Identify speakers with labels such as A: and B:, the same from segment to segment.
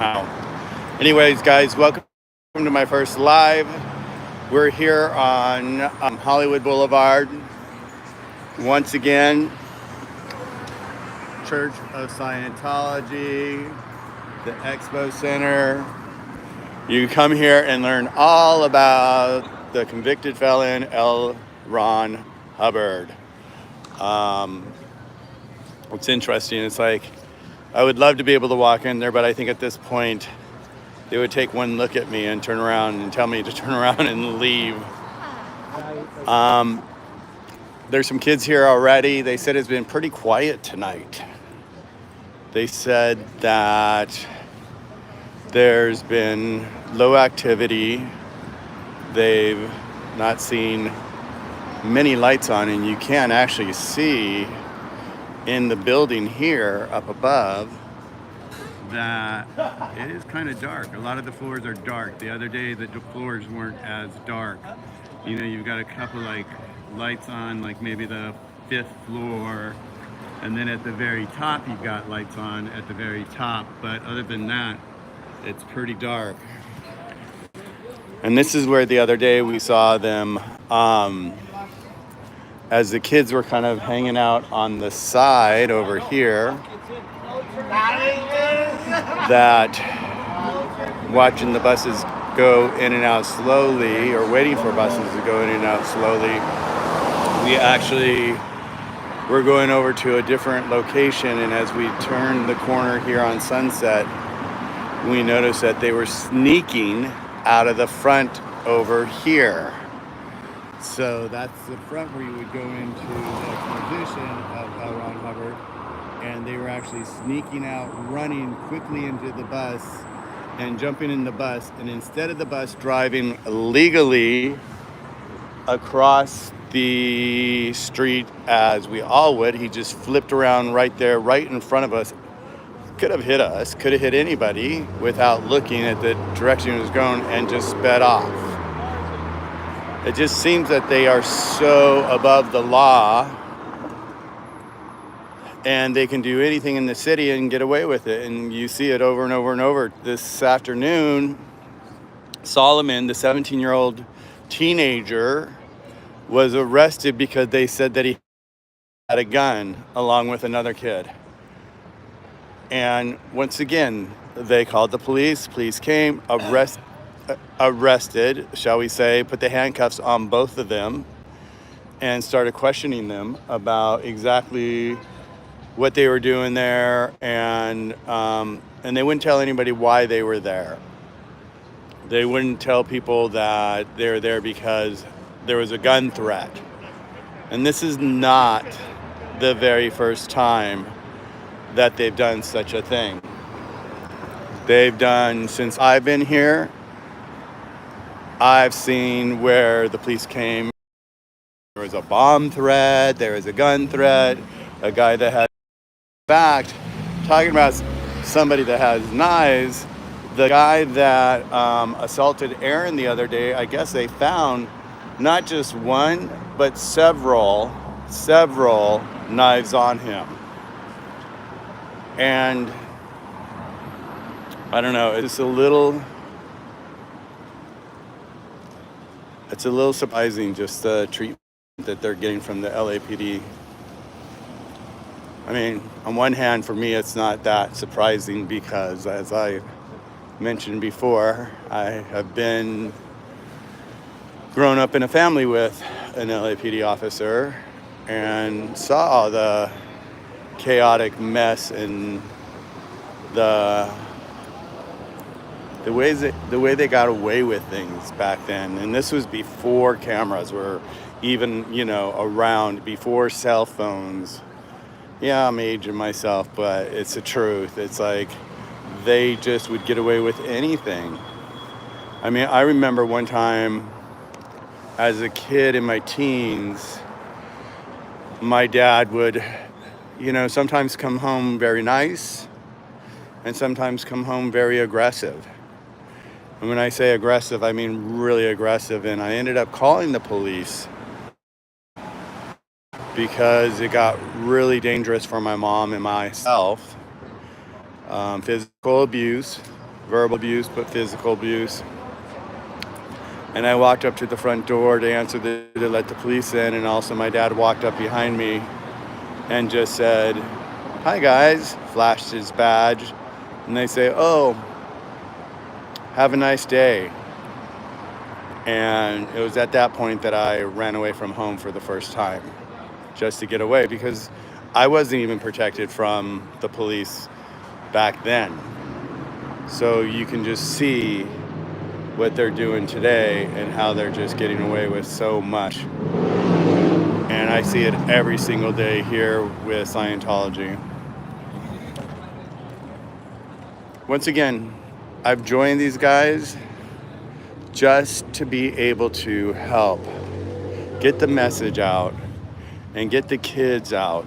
A: Anyways, guys, welcome to my first live. We're here on Hollywood Boulevard. Once again, Church of Scientology, the Expo Center. You come here and learn all about the convicted felon L. Ron Hubbard. What's interesting is I would love to be able to walk in there, but I think at this point they would take one look at me and turn around and tell me to turn around and leave. There's some kids here already. They said it's been pretty quiet tonight. They said that there's been low activity. They've not seen many lights on, and you can actually see in the building here up above that it is kind of dark. A lot of the floors are dark. The other day the floors weren't as dark. You know, you've got a couple lights on, like maybe the 5th floor, and then at the very top you've got lights on at the very top, but other than that it's pretty dark. And this is where the other day we saw them as the kids were kind of hanging out on the side over here, that watching the buses go in and out slowly, or waiting for buses to go in and out slowly. We're going over to a different location, and as we turned the corner here on Sunset, we noticed that they were sneaking out of the front over here. So that's the front where you would go into the position of L. Ron Hubbard, and they were actually sneaking out, running quickly into the bus and jumping in the bus, and instead of the bus driving legally across the street as we all would, he just flipped around right there, right in front of us. Could have hit us, could have hit anybody without looking at the direction it was going, and just sped off. It just seems that they are so above the law, and they can do anything in the city and get away with it. And you see it over and over and over. This afternoon, Solomon, the 17-year-old teenager, was arrested because they said that he had a gun along with another kid. And once again, they called the police. Police came, arrested, shall we say, put the handcuffs on both of them, and started questioning them about exactly what they were doing there, and they wouldn't tell anybody why they were there. They wouldn't tell people that they were there because there was a gun threat. And this is not the very first time that they've done such a thing. They've done, since I've been here, I've seen where the police came. There was a bomb threat, there was a gun threat, a guy that had, in fact, talking about somebody that has knives, the guy that assaulted Aaron the other day, I guess they found not just one, but several knives on him. And I don't know, it's a little surprising, just the treatment that they're getting from the LAPD. I mean, on one hand, for me, it's not that surprising because, as I mentioned before, I have been grown up in a family with an LAPD officer and saw the chaotic mess and the way they got away with things back then. And this was before cameras were even, around, before cell phones. Yeah, I'm aging myself, but it's the truth. It's like they just would get away with anything. I mean, I remember one time as a kid in my teens, my dad would, sometimes come home very nice and sometimes come home very aggressive. And when I say aggressive, I mean really aggressive. And I ended up calling the police because it got really dangerous for my mom and myself. Physical abuse, verbal abuse, but physical abuse. And I walked up to the front door to to let the police in, and also my dad walked up behind me and just said, "Hi guys," flashed his badge, and they say, "Oh, have a nice day." And it was at that point that I ran away from home for the first time, just to get away, because I wasn't even protected from the police back then. So you can just see what they're doing today and how they're just getting away with so much. And I see it every single day here with Scientology. Once again, I've joined these guys just to be able to help get the message out and get the kids out.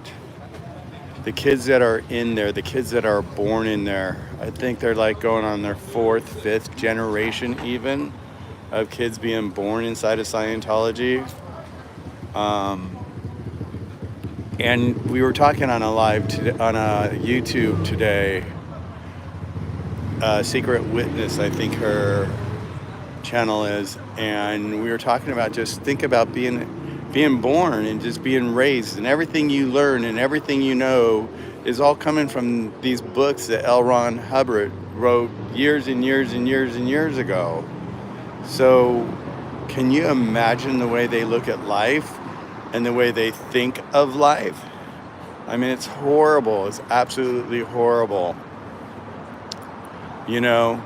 A: The kids that are in there, the kids that are born in there. I think they're like going on their 4th, 5th generation even of kids being born inside of Scientology. And we were talking on a YouTube today. Secret Witness, I think her channel is, and we were talking about just think about being born and just being raised, and everything you learn and everything you know is all coming from these books that L. Ron Hubbard wrote years and years and years and years ago. So can you imagine the way they look at life and the way they think of life? I mean, it's horrible. It's absolutely horrible. You know,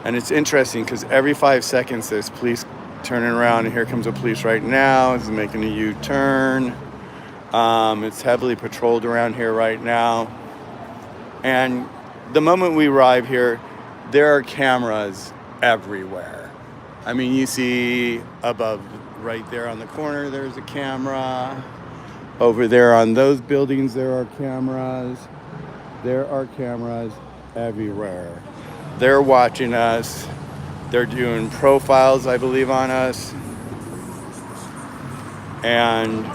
A: and it's interesting because every 5 seconds there's police turning around, and here comes a police right now. It's making a U-turn. It's heavily patrolled around here right now. And the moment we arrive here, there are cameras everywhere. I mean, you see above, right there on the corner, there's a camera. Over there on those buildings, there are cameras. There are cameras everywhere. They're watching us. They're doing profiles, I believe, on us. And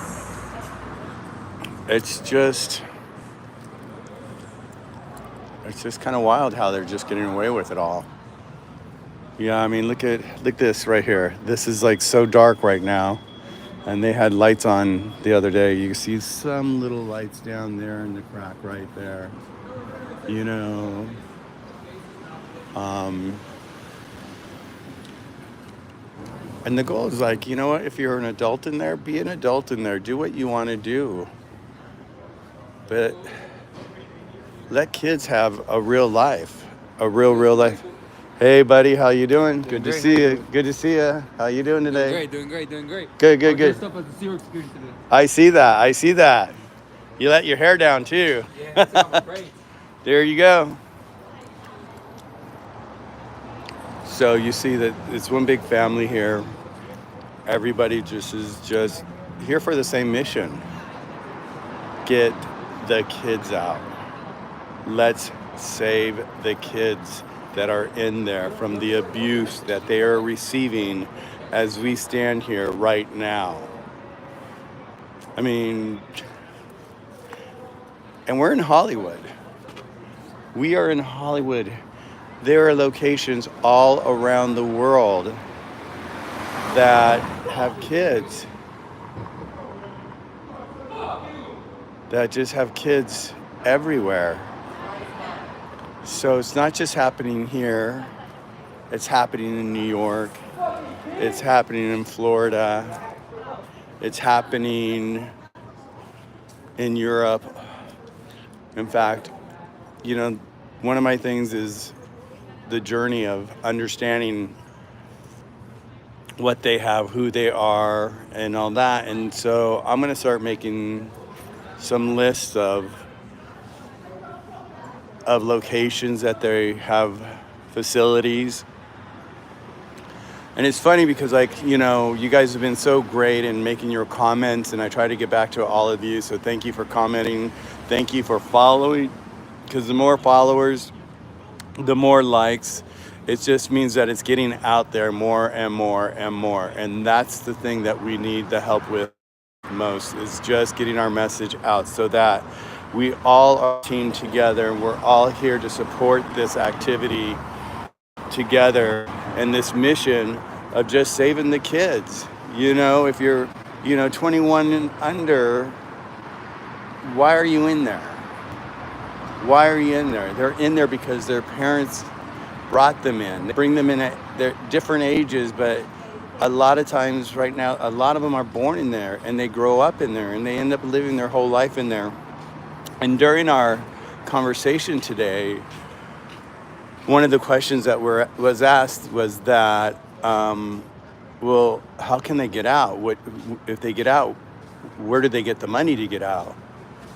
A: it's just kind of wild how they're just getting away with it all. Yeah, I mean, look this right here. This is like so dark right now. And they had lights on the other day. You see some little lights down there in the crack right there. You know. And the goal is like, you know what, if you're an adult in there, be an adult in there. Do what you want to do. But let kids have a real life. A real life. Hey, buddy, how you doing? Good to see you. Good to see you. How you doing today?
B: Doing great.
A: Good.
B: Dressed up as a Sea Org security today.
A: I see that. You let your hair down too.
B: Yeah, that's great.
A: There you go. So you see that it's one big family here. Everybody is just here for the same mission. Get the kids out. Let's save the kids that are in there from the abuse that they are receiving as we stand here right now. I mean, and we're in Hollywood. We are in Hollywood. There are locations all around the world that have kids, that just have kids everywhere. So it's not just happening here, it's happening in New York, it's happening in Florida, it's happening in Europe. In fact, you know, one of my things is the journey of understanding what they have, who they are, and all that. And so I'm going to start making some lists of locations that they have facilities. And it's funny because, like, you know, you guys have been so great in making your comments, and I try to get back to all of you. So thank you for commenting. Thank you for following, because the more followers, the more likes. It just means that it's getting out there more and more and more. And that's the thing that we need the help with most, is just getting our message out so that we all are teamed together and we're all here to support this activity together in this mission of just saving the kids. You know, if you're, 21 and under, why are you in there? Why are you in there? They're in there because their parents brought them in. They bring them in at their different ages, but a lot of times right now, a lot of them are born in there and they grow up in there and they end up living their whole life in there. And during our conversation today, one of the questions that was asked was that, well, how can they get out? What if they get out? Where do they get the money to get out?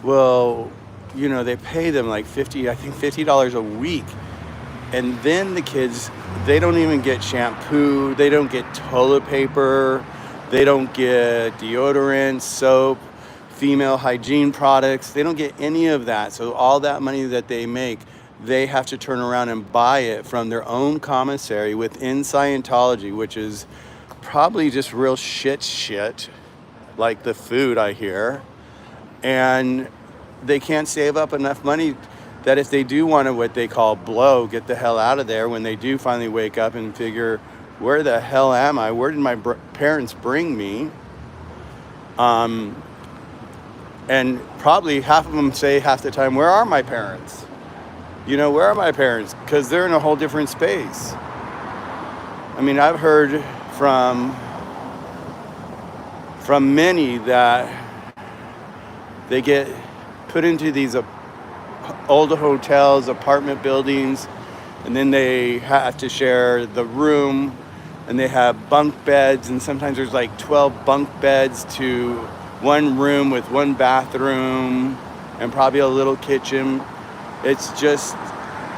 A: Well, they pay them like $50 a week. And then the kids, they don't even get shampoo, they don't get toilet paper, they don't get deodorant, soap, female hygiene products. They don't get any of that. So all that money that they make, they have to turn around and buy it from their own commissary within Scientology, which is probably just real shit, like the food I hear. And they can't save up enough money that if they do want to, what they call blow, get the hell out of there, when they do finally wake up and figure, where the hell am I? Where did my parents bring me? And probably half of them say half the time, where are my parents? Where are my parents? Because they're in a whole different space. I mean, I've heard from many that they get put into these old hotels, apartment buildings, and then they have to share the room, and they have bunk beds, and sometimes there's like 12 bunk beds to one room with one bathroom and probably a little kitchen. It's just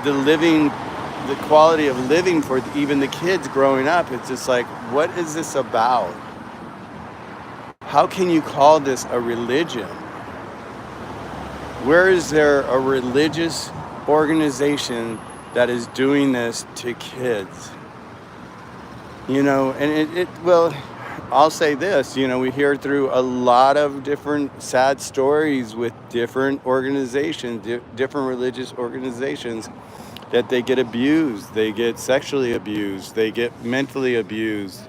A: the quality of living for even the kids growing up. It's just like, what is this about? How can you call this a religion? Where is there a religious organization that is doing this to kids? And well, I'll say this, we hear through a lot of different sad stories with different organizations, different religious organizations, that they get abused, they get sexually abused, they get mentally abused.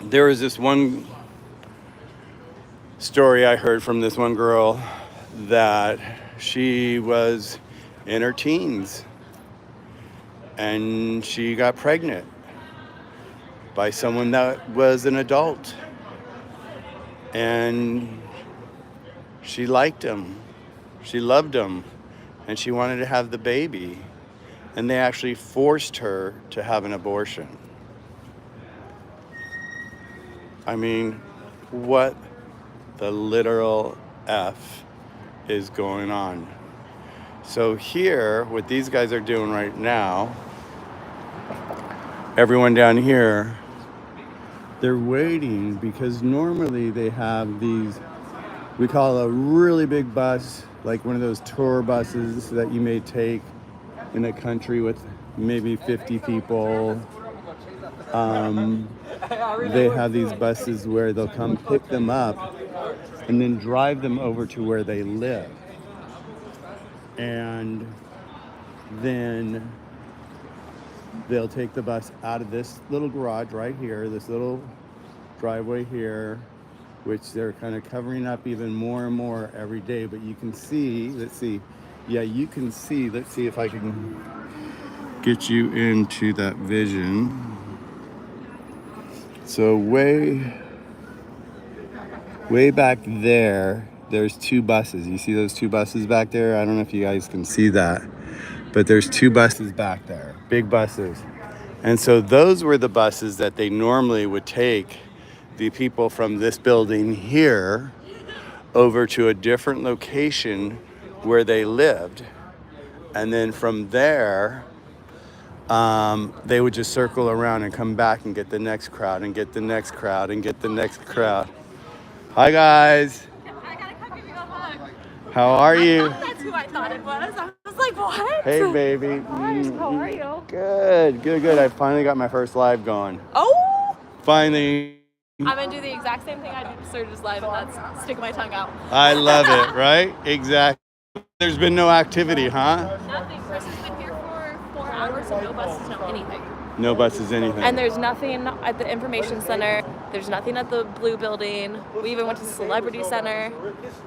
A: There was this one story I heard from this one girl that she was in her teens and she got pregnant by someone that was an adult, and she liked him, she loved him, and she wanted to have the baby, and they actually forced her to have an abortion. I mean, what the literal F is going on? So here, what these guys are doing right now, everyone down here, they're waiting because normally they have these, we call a really big bus, like one of those tour buses that you may take in a country with maybe 50 people. They have these buses where they'll come pick them up and then drive them over to where they live. And then they'll take the bus out of this little garage right here, this little driveway here, which they're kind of covering up even more and more every day. But you can see, let's see if I can get you into that vision. So way back there, there's two buses. You see those two buses back there? I don't know if you guys can see that, but there's two buses back there, big buses. And so those were the buses that they normally would take the people from this building here over to a different location where they lived. And then from there, they would just circle around and come back and get the next crowd and get the next crowd and get the next crowd. Hi, guys.
C: I gotta come give you a hug.
A: How are you?
C: That's who I thought it was. I was like, what?
A: Hey, baby.
C: Hi, how are you?
A: Good. I finally got my first live going.
C: Oh!
A: Finally.
C: I'm gonna do the exact same thing I did to Surge's live, and that's stick my tongue out.
A: I love it, right? Exactly. There's been no activity, huh?
C: Nothing. Chris has been here for 4 hours and no buses, no anything.
A: No buses, anything.
C: And there's nothing at the information center. There's nothing at the Blue Building. We even went to Celebrity Center.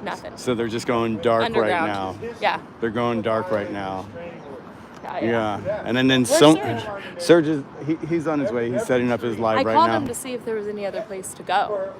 C: Nothing.
A: So they're just going dark
C: Underground.
A: right now.
C: Yeah.
A: They're going dark right now.
C: Yeah.
A: And then
C: Where's
A: Serge is he's on his way. He's setting up his live
C: I
A: right
C: called
A: now.
C: him to see if there was any other place to go.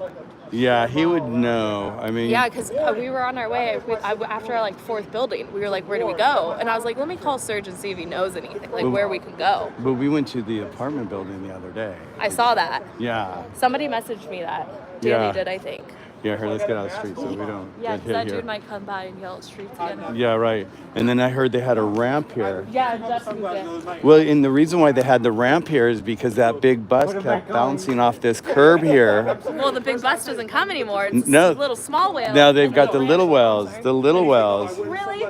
A: Yeah, he would know. I mean,
C: Yeah, because we were on our way. After our 4th building, we were like, where do we go? And I was like, let me call Serge and see if he knows anything, where we can go.
A: But we went to the apartment building the other day.
C: I saw that.
A: Yeah.
C: Somebody messaged me that. Danny
A: Yeah.
C: did, I think.
A: Yeah, here, let's get out of the street so we don't
C: Yeah,
A: get
C: because
A: hit
C: that
A: here.
C: dude might come by and yell at streets again.
A: Yeah, right. And then I heard they had a ramp here.
C: Yeah, definitely.
A: Well, and the reason why they had the ramp here is because that big bus kept bouncing off this curb here.
C: Well, the big bus doesn't come anymore. It's
A: No.
C: little small whale.
A: Now they've got the little wells. The little wells.
C: Really?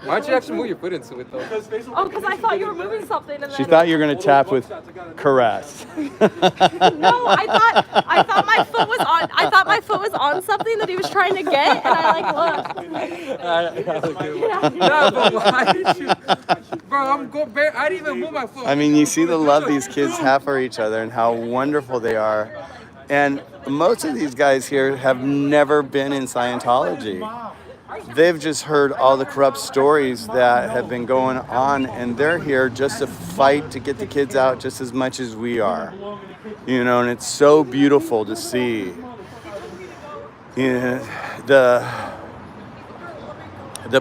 B: Why'd you actually move your foot into it though?
C: Oh, because I thought you were moving something. And
A: She
C: then...
A: thought you were gonna tap with caress.
C: No, I thought my foot was on. I thought my foot was on something that he was trying to get, and I looked.
B: No, but why did you? Bro, I didn't even move my foot.
A: I mean, you see the love these kids have for each other and how wonderful they are. And most of these guys here have never been in Scientology. They've just heard all the corrupt stories that have been going on, and they're here just to fight to get the kids out just as much as we are. And it's so beautiful to see. The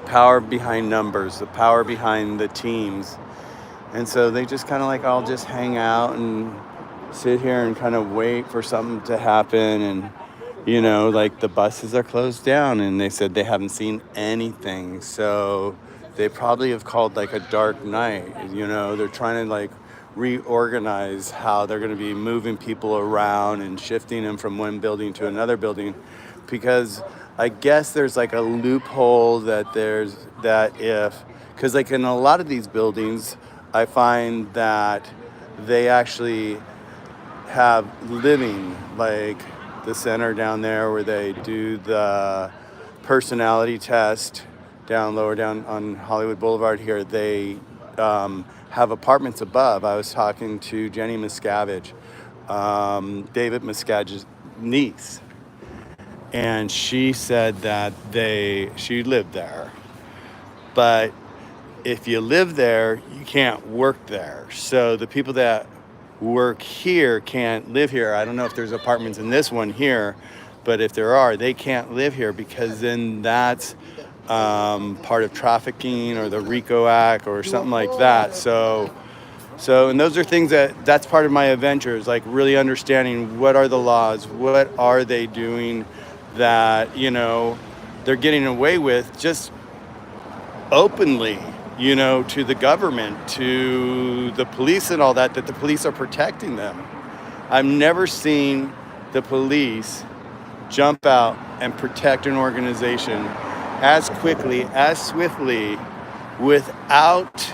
A: power behind numbers, the power behind the teams. And so they just kind of all just hang out and sit here and kind of wait for something to happen. And, the buses are closed down and they said they haven't seen anything. So they probably have called a dark night. They're trying to reorganize how they're going to be moving people around and shifting them from one building to another building, because I guess there's a loophole because in a lot of these buildings, I find that they actually have living, the center down there where they do the personality test lower down on Hollywood Boulevard here. They have apartments above. I was talking to Jenny Miscavige, David Miscavige's niece, and she said that she lived there. But if you live there, you can't work there. So the people that work here can't live here. I don't know if there's apartments in this one here, but if there are, they can't live here because then that's part of trafficking or the RICO Act or something like that. So and those are things that's part of my adventures, really understanding what are the laws, what are they doing that, they're getting away with just openly, to the government, to the police and all that the police are protecting them. I've never seen the police jump out and protect an organization as quickly, as swiftly, without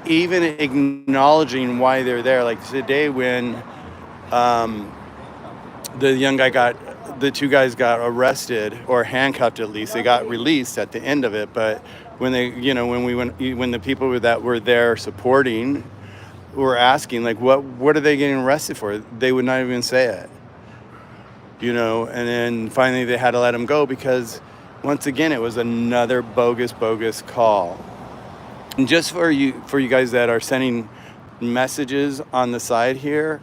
A: even acknowledging why they're there. Today when the two guys got arrested or handcuffed, at least they got released at the end of it. But when when the people that were there supporting were asking what are they getting arrested for, they would not even say it. And then finally they had to let them go because once again it was another bogus call. And just for you guys that are sending messages on the side here,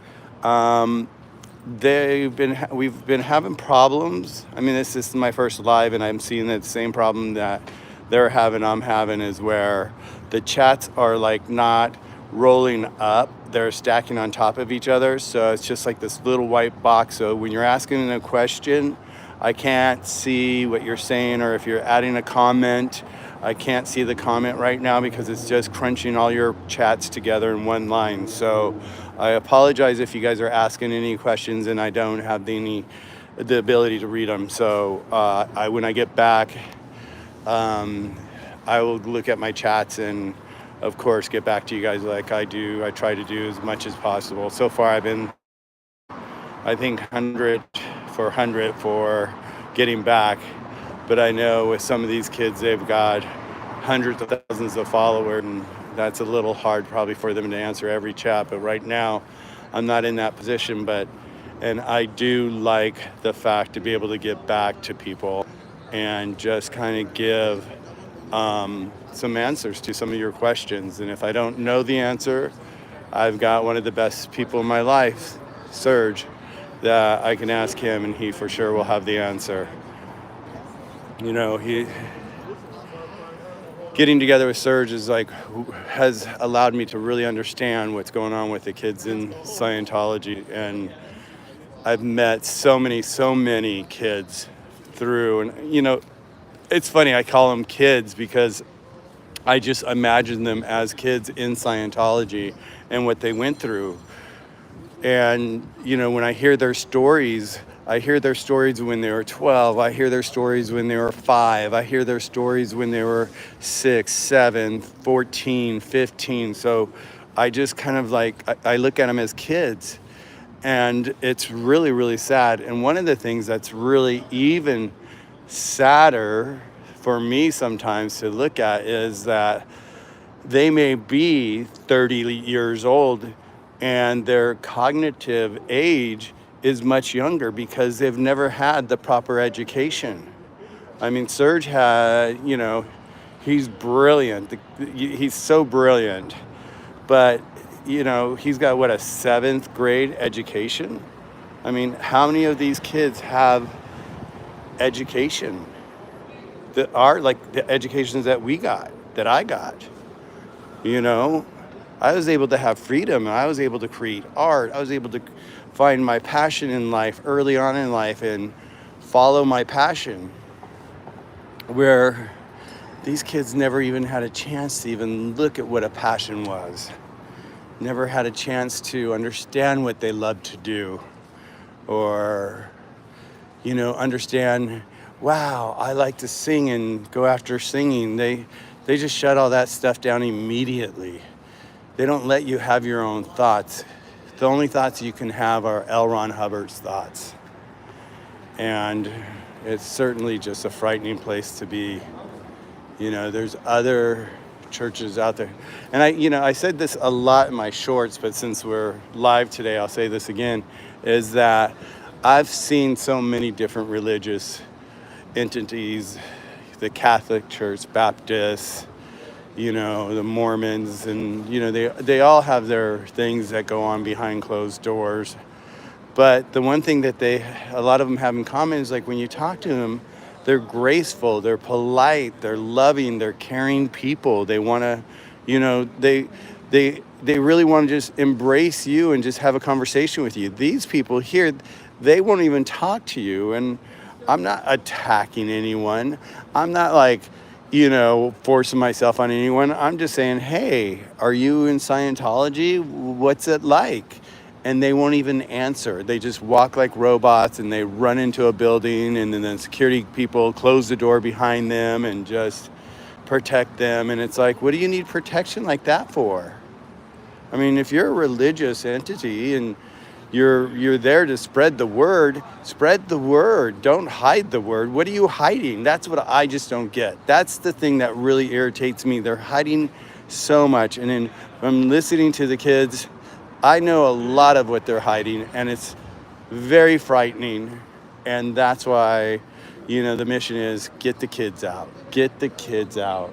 A: we've been having problems. I mean, this is my first live, and I'm seeing the same problem that they're having, I'm having, is where the chats are not rolling up. They're stacking on top of each other. So it's just this little white box. So when you're asking a question, I can't see what you're saying, or if you're adding a comment, I can't see the comment right now because it's just crunching all your chats together in one line. So I apologize if you guys are asking any questions and I don't have the ability to read them. So when I get back, I will look at my chats and, of course, get back to you guys like I do. I try to do as much as possible. So far, I've been, I think, 100 for getting back. But I know with some of these kids, they've got hundreds of thousands of followers, and that's a little hard probably for them to answer every chat. But right now, I'm not in that position. And I do like the fact to be able to get back to people and just kind of give some answers to some of your questions. And if I don't know the answer, I've got one of the best people in my life, Serge, that I can ask him, and he for sure will have the answer. You know, getting together with Serge has allowed me to really understand what's going on with the kids in Scientology. And I've met so many kids through, and you know, it's funny, I call them kids because I just imagine them as kids in Scientology and what they went through. And, you know, when I hear their stories, I hear their stories when they were 12. I hear their stories when they were 5. I hear their stories when they were 6, 7, 14, 15. So I just kind of I look at them as kids. And it's really, really sad. And one of the things that's really even sadder for me sometimes to look at is that they may be 30 years old and their cognitive age is much younger because they've never had the proper education. I mean, Serge had, you know, he's brilliant. He's so brilliant. But, you know, he's got, what, a 7th grade education? I mean, how many of these kids have education that are like the educations that we got, that I got? You know, I was able to have freedom. I was able to create art. I was able to find my passion in life early on in life and follow my passion, where these kids never even had a chance to even look at what a passion was. Never had a chance to understand what they loved to do, or, you know, understand, wow, I like to sing and go after singing. They just shut all that stuff down immediately. They don't let you have your own thoughts. The only thoughts you can have are L. Ron Hubbard's thoughts. And it's certainly just a frightening place to be. You know, there's other churches out there. And I said this a lot in my shorts, but since we're live today, I'll say this again, is that I've seen so many different religious entities, the Catholic Church, Baptists, you know, the Mormons, and, you know, they all have their things that go on behind closed doors. But the one thing that a lot of them have in common is, like, when you talk to them, they're graceful, they're polite, they're loving, they're caring people. They want to, you know, they really want to just embrace you and just have a conversation with you. These people here, they won't even talk to you. And I'm not attacking anyone. I'm not, like, you know, forcing myself on anyone. I'm just saying, hey, are you in Scientology? What's it like? And they won't even answer. They just walk like robots, and they run into a building, and then the security people close the door behind them and just protect them. And it's like, what do you need protection like that for? I mean, if you're a religious entity and you're there to spread the word. Don't hide the word. What are you hiding? That's what I just don't get. That's the thing that really irritates me. They're hiding so much. And then I'm listening to the kids. I know a lot of what they're hiding, and it's very frightening. And that's why, you know, the mission is get the kids out. Get the kids out.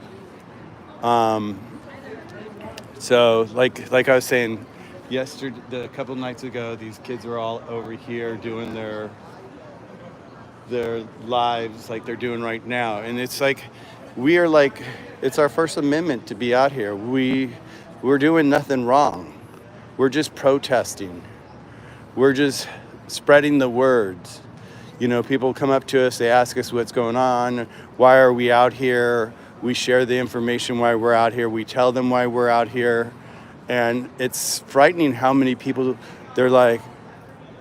A: So like I was saying, yesterday, a couple nights ago, these kids were all over here doing their lives like they're doing right now. And it's like, it's our First Amendment to be out here. We're doing nothing wrong. We're just protesting. We're just spreading the words. You know, people come up to us, they ask us what's going on, why are we out here? We share the information why we're out here. We tell them why we're out here. And it's frightening how many people, they're like,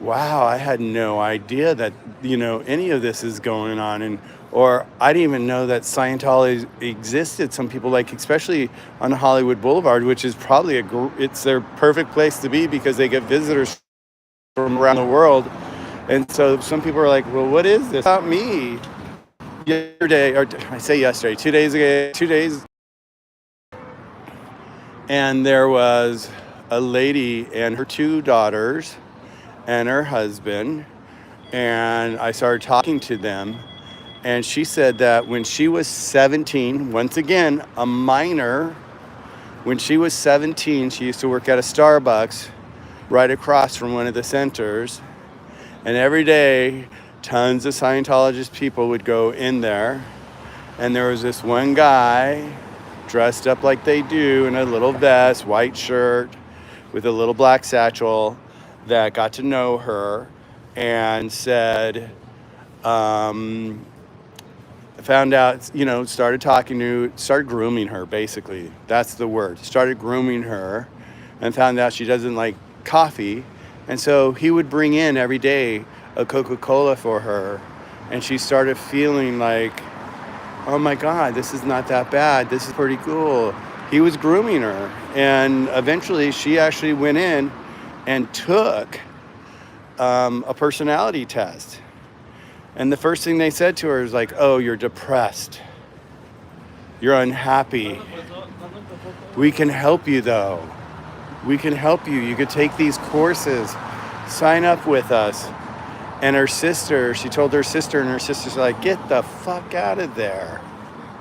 A: wow, I had no idea that, you know, any of this is going on. Or I didn't even know that Scientology existed. Some people, like, especially on Hollywood Boulevard, which is probably it's their perfect place to be because they get visitors from around the world. And so some people are like, well, what is this about me? Yesterday, or I say yesterday, 2 days ago, And there was a lady and her 2 daughters and her husband. And I started talking to them. And she said that when she was 17, once again, a minor, when she was 17, she used to work at a Starbucks right across from one of the centers. And every day, tons of Scientologist people would go in there. And there was this one guy dressed up like they do in a little vest, white shirt, with a little black satchel that got to know her and said, found out, started started grooming her, basically. That's the word. Started grooming her and found out she doesn't like coffee. And so he would bring in every day a Coca-Cola for her. And she started feeling like, oh my God, this is not that bad. This is pretty cool. He was grooming her. And eventually she actually went in and took a personality test. And the first thing they said to her is like, oh, you're depressed. You're unhappy. We can help you though. We can help you. You could take these courses. Sign up with us. And her sister, she told her sister, and her sister's like, get the fuck out of there.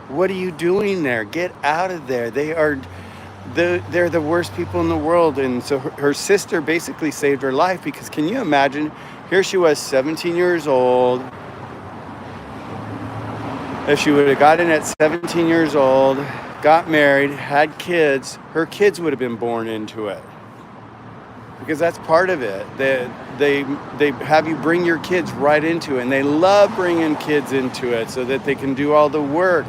A: What are you doing there? Get out of there. They're the worst people in the world. And so her sister basically saved her life, because can you imagine? Here she was, 17 years old. If she would have gotten at 17 years old, got married, had kids, her kids would have been born into it. Because that's part of it. They have you bring your kids right into it, and they love bringing kids into it so that they can do all the work.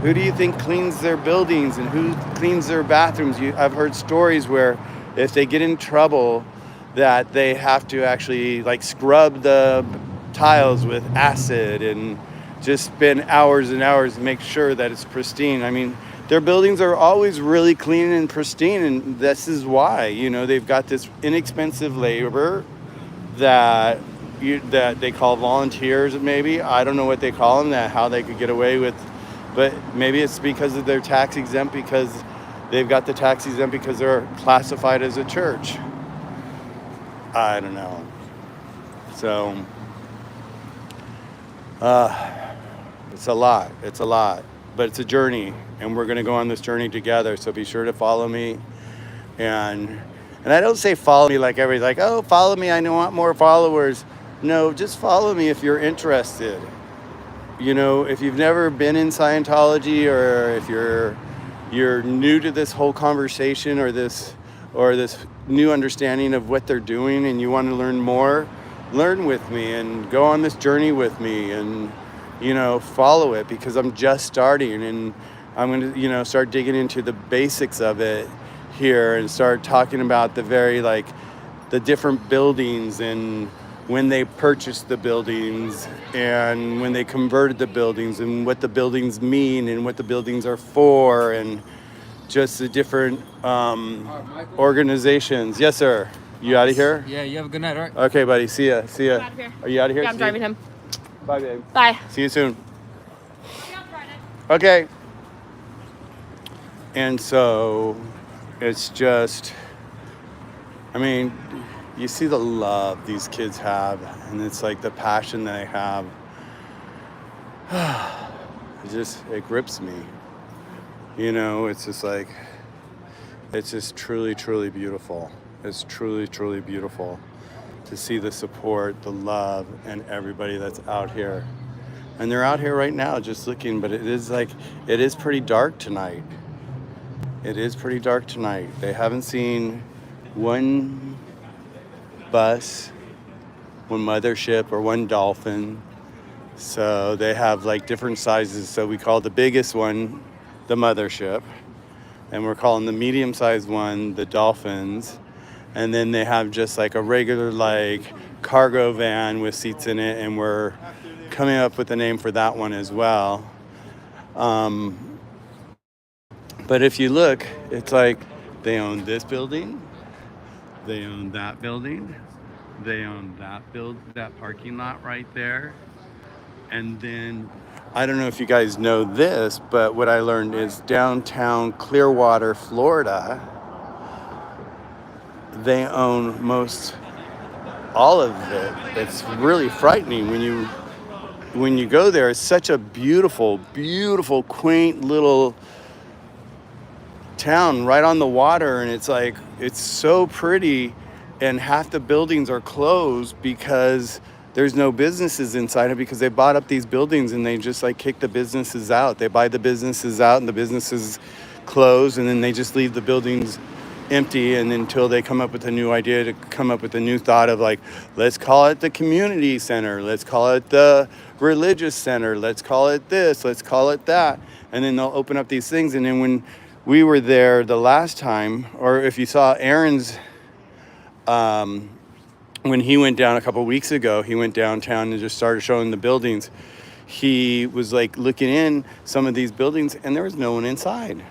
A: Who do you think cleans their buildings and who cleans their bathrooms? I've heard stories where if they get in trouble, that they have to actually like scrub the tiles with acid and just spend hours and hours to make sure that it's pristine. I mean, their buildings are always really clean and pristine, and this is why, they've got this inexpensive labor that they call volunteers, maybe. I don't know what they call them, how they could get away with, but maybe it's because of their tax exempt, because they've got the tax exempt because they're classified as a church. I don't know. So, it's a lot, but it's a journey, and we're going to go on this journey together. So be sure to follow me. And I don't say follow me like everybody's like, oh, follow me, I want more followers. No, just follow me if you're interested. If you've never been in Scientology, or if you're new to this whole conversation or this new understanding of what they're doing, and you want to learn more, learn with me and go on this journey with me, and follow it, because I'm just starting, and I'm going to start digging into the basics of it here, and start talking about the different buildings, and when they purchased the buildings, and when they converted the buildings, and what the buildings mean, and what the buildings are for, and just the different organizations. Yes, sir. You out of here?
B: Yeah, you have a good night, all right?
A: Okay, buddy. See ya.
C: I'm out of here.
A: Are you out of here?
C: Yeah, I'm driving him.
A: Bye, babe.
C: Bye.
A: See you soon. Okay. And so it's just, you see the love these kids have, and it's like the passion that they have. It grips me. It's just like, it's just truly, truly beautiful. It's truly, truly beautiful to see the support, the love, and everybody that's out here. And they're out here right now just looking, but it is pretty dark tonight. It is pretty dark tonight. They haven't seen one bus, one mothership, or one dolphin. So they have different sizes. So we call the biggest one the mothership, and we're calling the medium-sized one the dolphins. And then they have just a regular cargo van with seats in it, and we're coming up with a name for that one as well. But if you look, it's they own this building, they own that building, they own that parking lot right there. And then, I don't know if you guys know this, but what I learned is downtown Clearwater, Florida, they own most all of it. It's really frightening when you go there. It's such a beautiful, beautiful, quaint little town right on the water, and it's so pretty, and half the buildings are closed because there's no businesses inside it, because they bought up these buildings and they just like kick the businesses out. They buy the businesses out and the businesses close, and then they just leave the buildings empty, and until they come up with a new idea, to come up with a new thought of like, let's call it the community center, let's call it the religious center, let's call it this, let's call it that, and then they'll open up these things. And then when we were there the last time, or if you saw Aaron's, when he went down a couple weeks ago, he went downtown and just started showing the buildings. He was like looking in some of these buildings, and there was no one inside.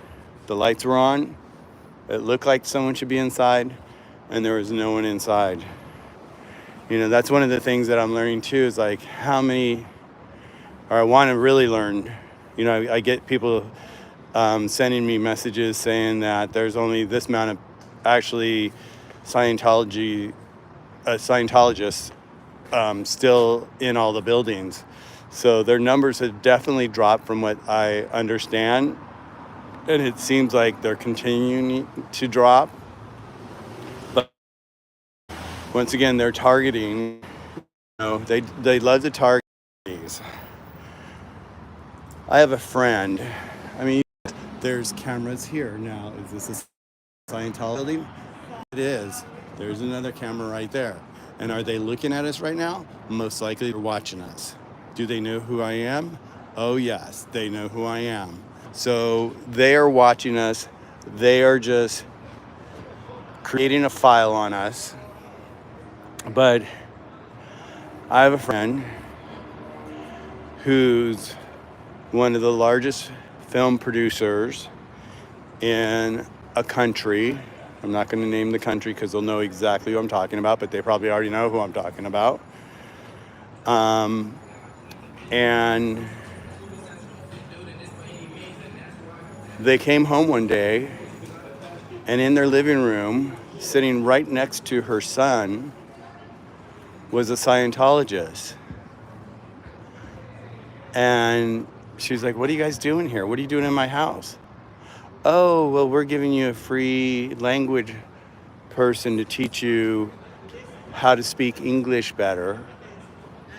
A: The lights were on. It looked like someone should be inside, and there was no one inside. You know, that's one of the things that I'm learning too, is like how many, or I want to really learn. You know, I get people sending me messages saying that there's only this amount of actually Scientologists still in all the buildings. So their numbers have definitely dropped from what I understand. And it seems like they're continuing to drop. But once again, they're targeting, you know, they love to target these. I have a friend. I mean, there's cameras here now. Is this a Scientology building? It is. There's another camera right there. And are they looking at us right now? Most likely they're watching us. Do they know who I am? Oh yes, they know who I am. So they are watching us. They are just creating a file on us. But I have a friend who's one of the largest film producers in a country. I'm not going to name the country because they'll know exactly who I'm talking about, but they probably already know who I'm talking about. And they came home one day, and in their living room, sitting right next to her son, was a Scientologist. And she's like, "What are you guys doing here? What are you doing in my house?" "Oh, well, we're giving you a free language person to teach you how to speak English better.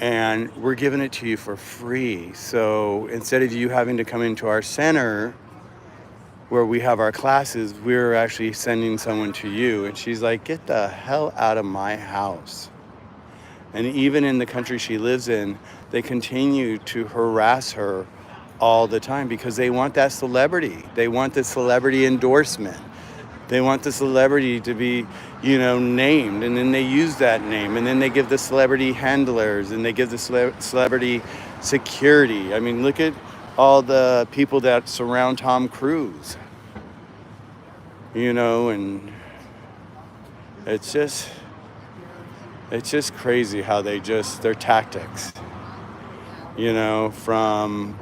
A: And we're giving it to you for free. So instead of you having to come into our center where we have our classes, we're actually sending someone to you." And she's like, "Get the hell out of my house." And even in the country she lives in, they continue to harass her all the time because they want that celebrity. They want the celebrity endorsement. They want the celebrity to be, you know, named, and then they use that name, and then they give the celebrity handlers, and they give the celebrity security. I mean, look at all the people that surround Tom Cruise, you know, and it's just crazy how their tactics, you know, from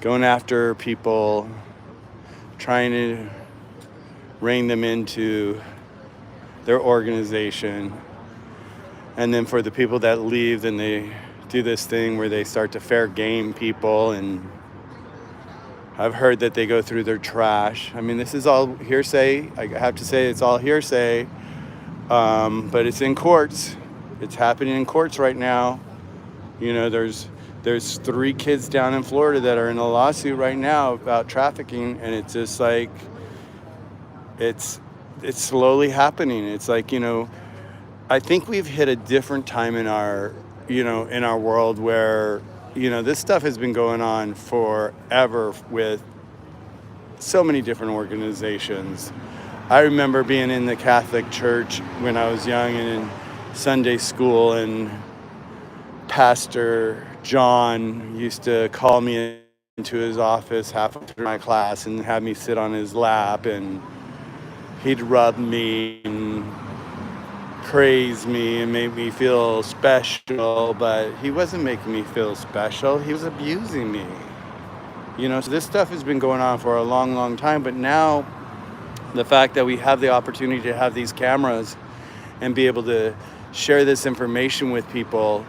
A: going after people, trying to rein them into their organization. And then for the people that leave, then they do this thing where they start to fair game people. And I've heard that they go through their trash. I mean, this is all hearsay. I have to say it's all hearsay. But it's in courts. It's happening in courts right now. You know, there's 3 kids down in Florida that are in a lawsuit right now about trafficking, and it's just like, it's slowly happening. It's like, you know, I think we've hit a different time in our world where, you know, this stuff has been going on forever with so many different organizations. I remember being in the Catholic Church when I was young and in Sunday school, and Pastor John used to call me into his office halfway through my class and have me sit on his lap, and he'd rub me and praise me and make me feel special, but he wasn't making me feel special. He was abusing me. You know, so this stuff has been going on for a long, long time, but now The fact that we have the opportunity to have these cameras and be able to share this information with people.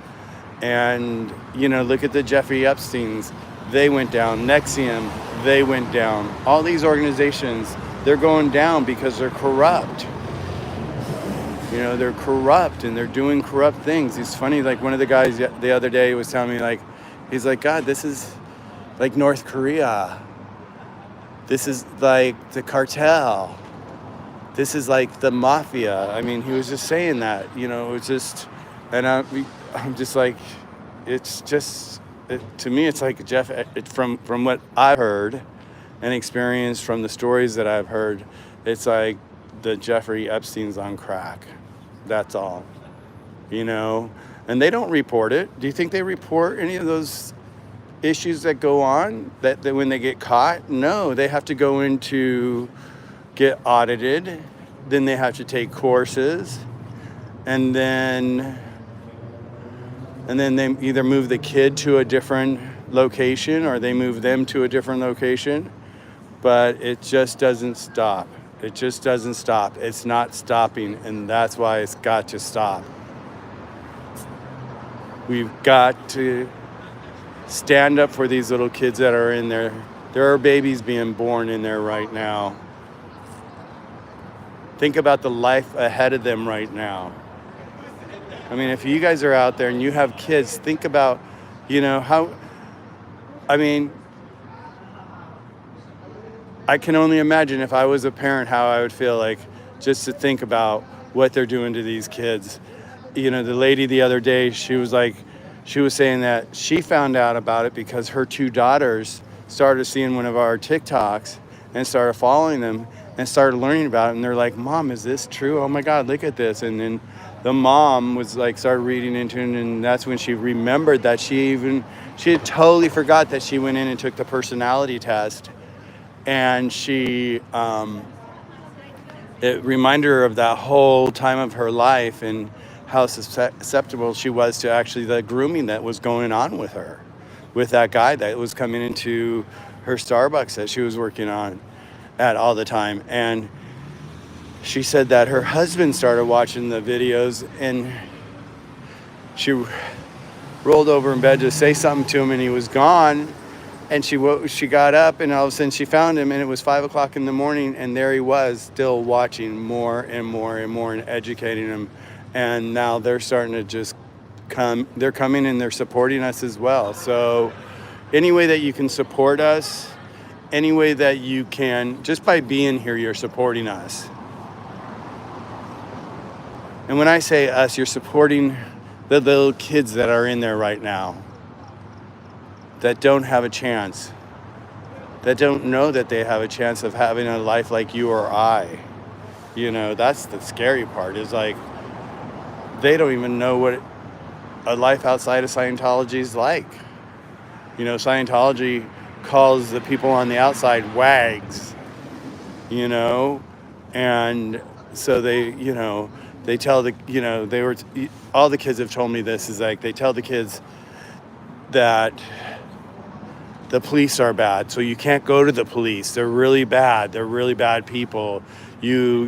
A: And, look at the Jeffrey Epsteins. They went down. Nexium, they went down. All these organizations, they're going down because they're corrupt. They're corrupt and they're doing corrupt things. It's funny, like one of the guys the other day was telling me, like, he's like, God, this is like North Korea. This is like the cartel. This is like the mafia. I mean, he was just saying that, it's just, and I'm just like, it's just, to me, it's like Jeff, from what I've heard and experienced from the stories that I've heard, it's like the Jeffrey Epstein's on crack. That's all, and they don't report it. Do you think they report any of those issues that go on that when they get caught? No, they have to go into get audited, then they have to take courses, and then they either move the kid to a different location or they move them to a different location. But it just doesn't stop. It just doesn't stop. It's not stopping, and that's why it's got to stop. We've got to stand up for these little kids that are in there. There are babies being born in there right now. Think about the life ahead of them right now. I mean, if you guys are out there and you have kids, think about, how, I can only imagine if I was a parent how I would feel like just to think about what they're doing to these kids. The lady the other day, she was saying that she found out about it because her two daughters started seeing one of our TikToks and started following them and started learning about it. And they're like, Mom, is this true? Oh my God, look at this. And then the mom was like, started reading into it. And that's when she remembered that she had totally forgot that she went in and took the personality test. And it reminded her of that whole time of her life and how susceptible she was to actually the grooming that was going on with her, with that guy that was coming into her Starbucks that she was working on at all the time. And she said that her husband started watching the videos and she rolled over in bed to say something to him and he was gone. And she got up and all of a sudden she found him and it was 5 o'clock in the morning and there he was still watching more and more and more and educating him. And now they're starting to just they're coming and they're supporting us as well. So any way that you can support us, any way that you can, just by being here, you're supporting us. And when I say us, you're supporting the little kids that are in there right now, that don't have a chance, that don't know that they have a chance of having a life like you or I. That's the scary part, is like, they don't even know what a life outside of Scientology is like. Scientology calls the people on the outside wags, and so they tell all the kids have told me this, is like, they tell the kids that the police are bad, so you can't go to the police. They're really bad. They're really bad people. You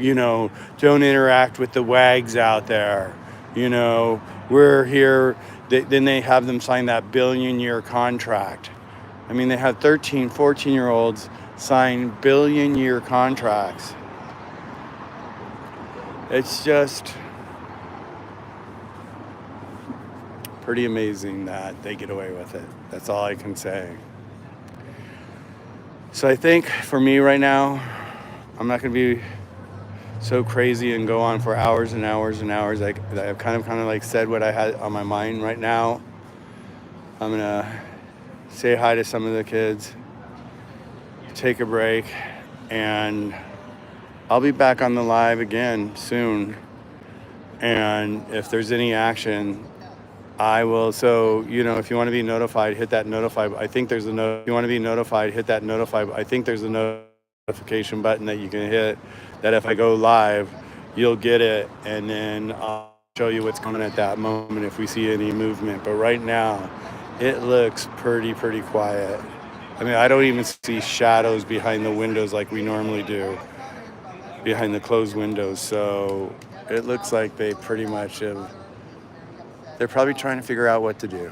A: don't interact with the wags out there. We're here. Then they have them sign that billion-year contract. I mean, they have 13, 14-year-olds sign billion-year contracts. It's just pretty amazing that they get away with it. That's all I can say. So I think for me right now, I'm not going to be so crazy and go on for hours and hours and hours. I've kind of like said what I had on my mind right now. I'm going to say hi to some of the kids, take a break, and I'll be back on the live again soon. And if there's any action, I will. So, if you want to be notified, hit that notify. I think there's a if you want to be notified, hit that notify. I think there's a notification button that you can hit, that if I go live, you'll get it. And then I'll show you what's going on at that moment if we see any movement. But right now, it looks pretty quiet. I mean, I don't even see shadows behind the windows like we normally do. behind the closed windows. So it looks like they pretty much have, they're probably trying to figure out what to do,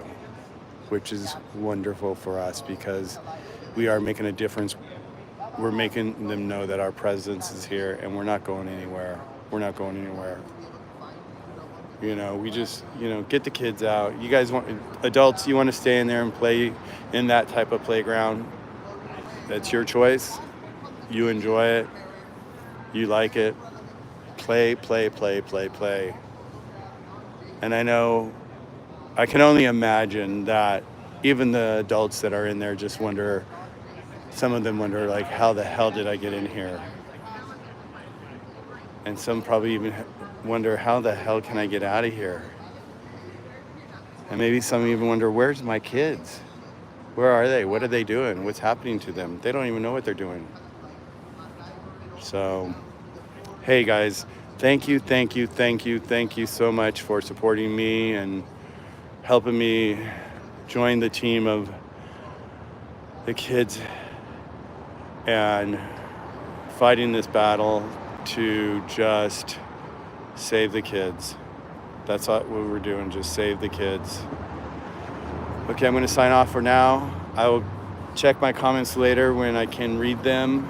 A: which is wonderful for us because we are making a difference. We're making them know that our presence is here and we're not going anywhere. We're not going anywhere. You know, we just, you know, get the kids out. You guys want, adults, you want to stay in there and play in that type of playground. That's your choice. You enjoy it. You like it. Play, play, play, play, play. And I know, I can only imagine that even the adults that are in there just wonder, some of them wonder, like, how the hell did I get in here? And some probably even wonder, how the hell can I get out of here? And maybe some even wonder, where's my kids? Where are they? What are they doing? What's happening to them? They don't even know what they're doing. So, hey guys, thank you so much for supporting me and helping me join the team of the kids and fighting this battle to just save the kids. That's what we're doing, just save the kids. Okay, I'm going to sign off for now. I will check my comments later when I can read them.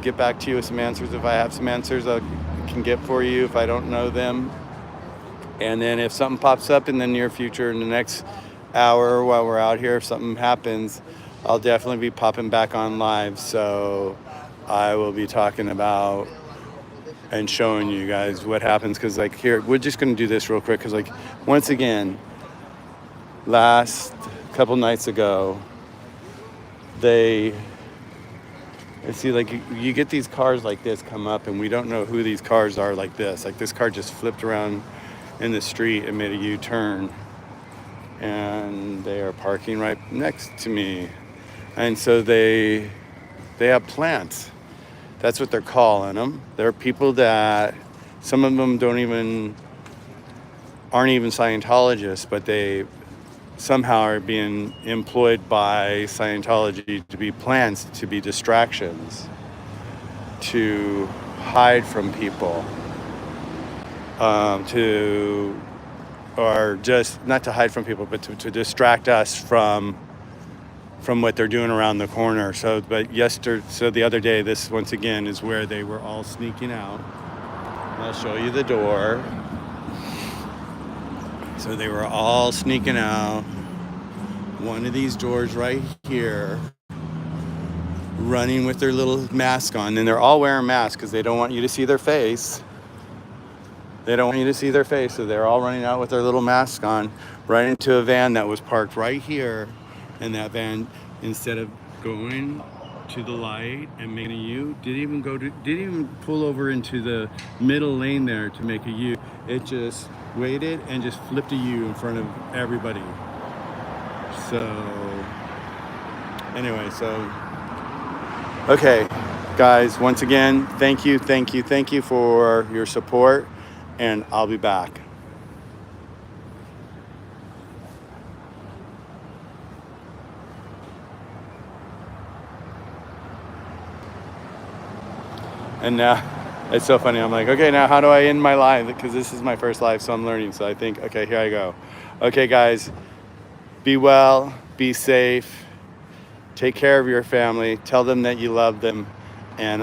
A: Get back to you with some answers. If I have some answers I can get for you if I don't know them. And then if something pops up in the near future, in the next hour while we're out here, if something happens, I'll definitely be popping back on live. So I will be talking about and showing you guys what happens. Because like here, we're just going to do this real quick. Because like once again, last couple nights ago, see, like you get these cars like this come up and we don't know who these cars are like this. Like this car just flipped around in the street and made a U-turn. And they are parking right next to me. And so they have plants. That's what they're calling them. There are people that, some of them aren't even Scientologists, but they somehow are being employed by Scientology to be plants, to be distractions, to hide from people, or just not to hide from people, but to distract us from what they're doing around the corner. So the other day, this once again is where they were all sneaking out. I'll show you the door. So they were all sneaking out one of these doors right here, running with their little mask on. And they're all wearing masks because they don't want you to see their face. They don't want you to see their face, so they're all running out with their little masks on, right into a van that was parked right here. And that van, instead of going to the light and making a U, didn't even pull over into the middle lane there to make a U. It just waited and just flipped a U in front of everybody. So anyway, okay, guys, once again, thank you for your support, and I'll be back. And now, it's so funny. I'm like, okay, now how do I end my live? Because this is my first live, so I'm learning. So I think, okay, here I go. Okay, guys, be well, be safe, take care of your family, tell them that you love them, and